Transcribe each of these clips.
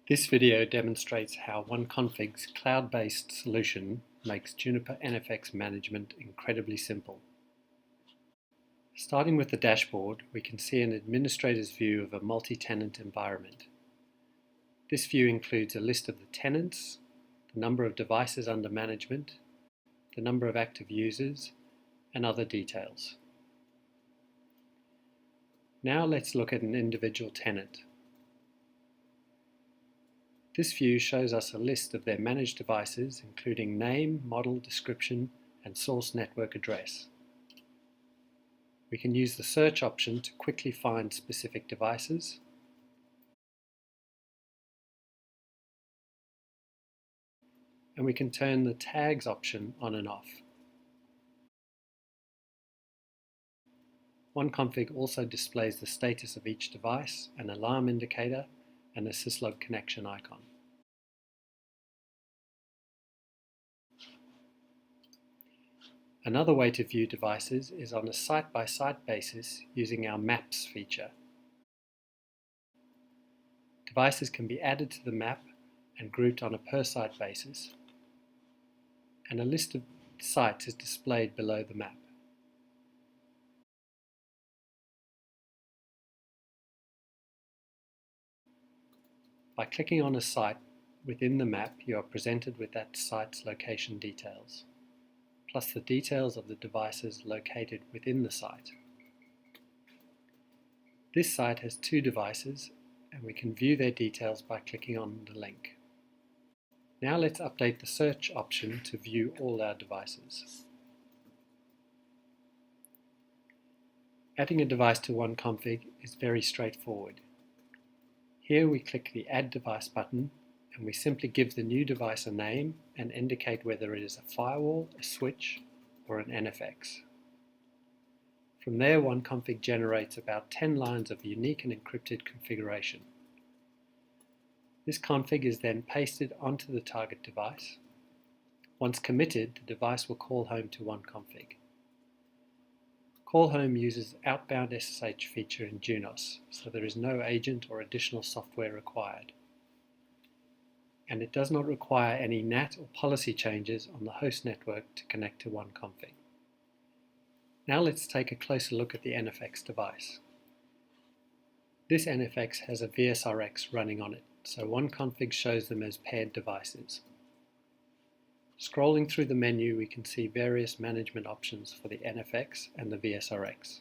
This video demonstrates how OneConfig's cloud-based solution makes Juniper NFX management incredibly simple. Starting with the dashboard, we can see an administrator's view of a multi-tenant environment. This view includes a list of the tenants, the number of devices under management, the number of active users, and other details. Now let's look at an individual tenant. This view shows us a list of their managed devices, including name, model, description, and source network address. We can use the search option to quickly find specific devices. And we can turn the tags option on and off. OneConfig also displays the status of each device, an alarm indicator, and a syslog connection icon. Another way to view devices is on a site-by-site basis using our Maps feature. Devices can be added to the map and grouped on a per-site basis, and a list of sites is displayed below the map. By clicking on a site within the map, you are presented with that site's location details, plus the details of the devices located within the site. This site has two devices, and we can view their details by clicking on the link. Now let's update the search option to view all our devices. Adding a device to OneConfig is very straightforward. Here we click the Add Device button, and we simply give the new device a name and indicate whether it is a firewall, a switch, or an NFX. From there, OneConfig generates about 10 lines of unique and encrypted configuration. This config is then pasted onto the target device. Once committed, the device will call home to OneConfig. Call home uses outbound SSH feature in Junos, so there is no agent or additional software required. And it does not require any NAT or policy changes on the host network to connect to OneConfig. Now let's take a closer look at the NFX device. This NFX has a VSRX running on it, so OneConfig shows them as paired devices. Scrolling through the menu, we can see various management options for the NFX and the VSRX.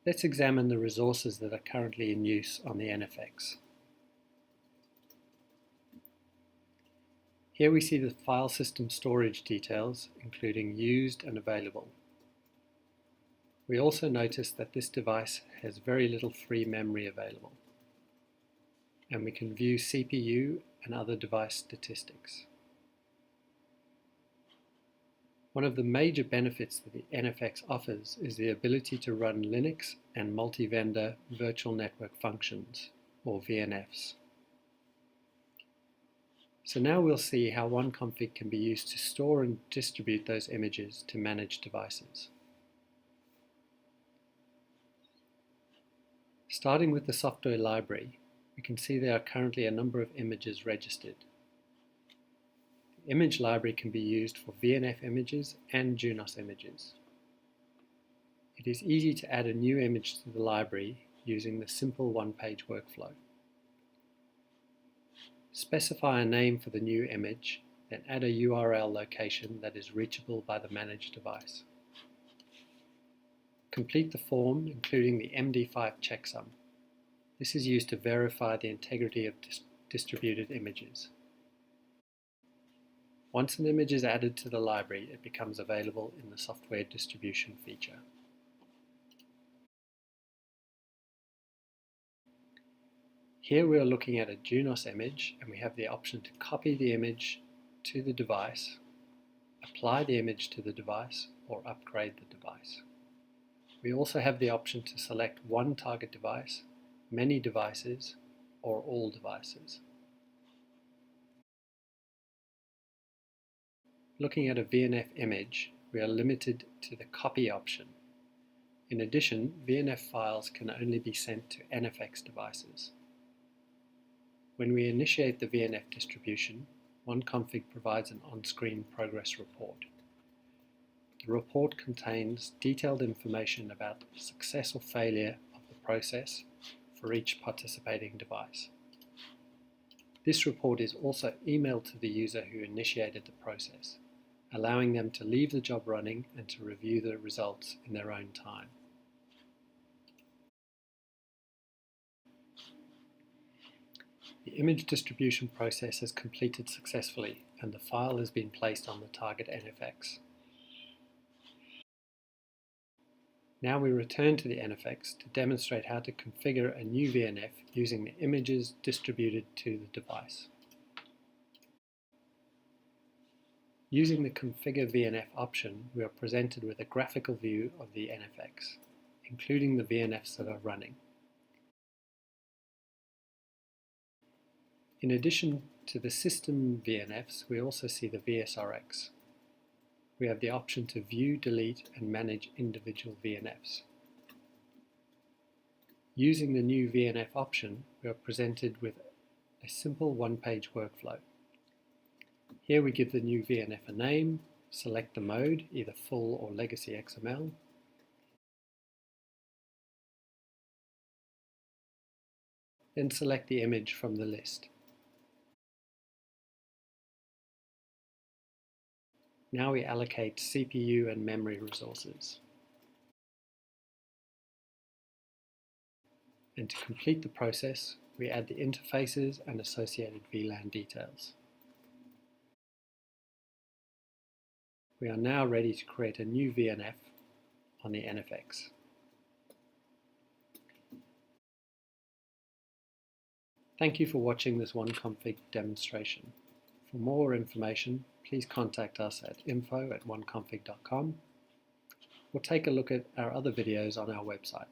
Let's examine the resources that are currently in use on the NFX. Here we see the file system storage details, including used and available. We also notice that this device has very little free memory available, and we can view CPU and other device statistics. One of the major benefits that the NFX offers is the ability to run Linux and multi-vendor virtual network functions, or VNFs. So now we'll see how OneConfig can be used to store and distribute those images to manage devices. Starting with the software library, we can see there are currently a number of images registered. The image library can be used for VNF images and Junos images. It is easy to add a new image to the library using the simple one-page workflow. Specify a name for the new image, then add a URL location that is reachable by the managed device. Complete the form, including the MD5 checksum. This is used to verify the integrity of distributed images. Once an image is added to the library, it becomes available in the software distribution feature. Here we are looking at a Junos image, and we have the option to copy the image to the device, apply the image to the device, or upgrade the device. We also have the option to select one target device, many devices, or all devices. Looking at a VNF image, we are limited to the copy option. In addition, VNF files can only be sent to NFX devices. When we initiate the VNF distribution, OneConfig provides an on-screen progress report. The report contains detailed information about the success or failure of the process for each participating device. This report is also emailed to the user who initiated the process, allowing them to leave the job running and to review the results in their own time. The image distribution process has completed successfully and the file has been placed on the target NFX. Now we return to the NFX to demonstrate how to configure a new VNF using the images distributed to the device. Using the Configure VNF option, we are presented with a graphical view of the NFX, including the VNFs that are running. In addition to the system VNFs, we also see the VSRX. We have the option to view, delete, and manage individual VNFs. Using the new VNF option, we are presented with a simple one-page workflow. Here we give the new VNF a name, select the mode, either full or legacy XML, then select the image from the list. Now we allocate CPU and memory resources. And to complete the process, we add the interfaces and associated VLAN details. We are now ready to create a new VNF on the NFX. Thank you for watching this OneConfig demonstration. For more information, please contact us at info@oneconfig.com or take a look at our other videos on our website.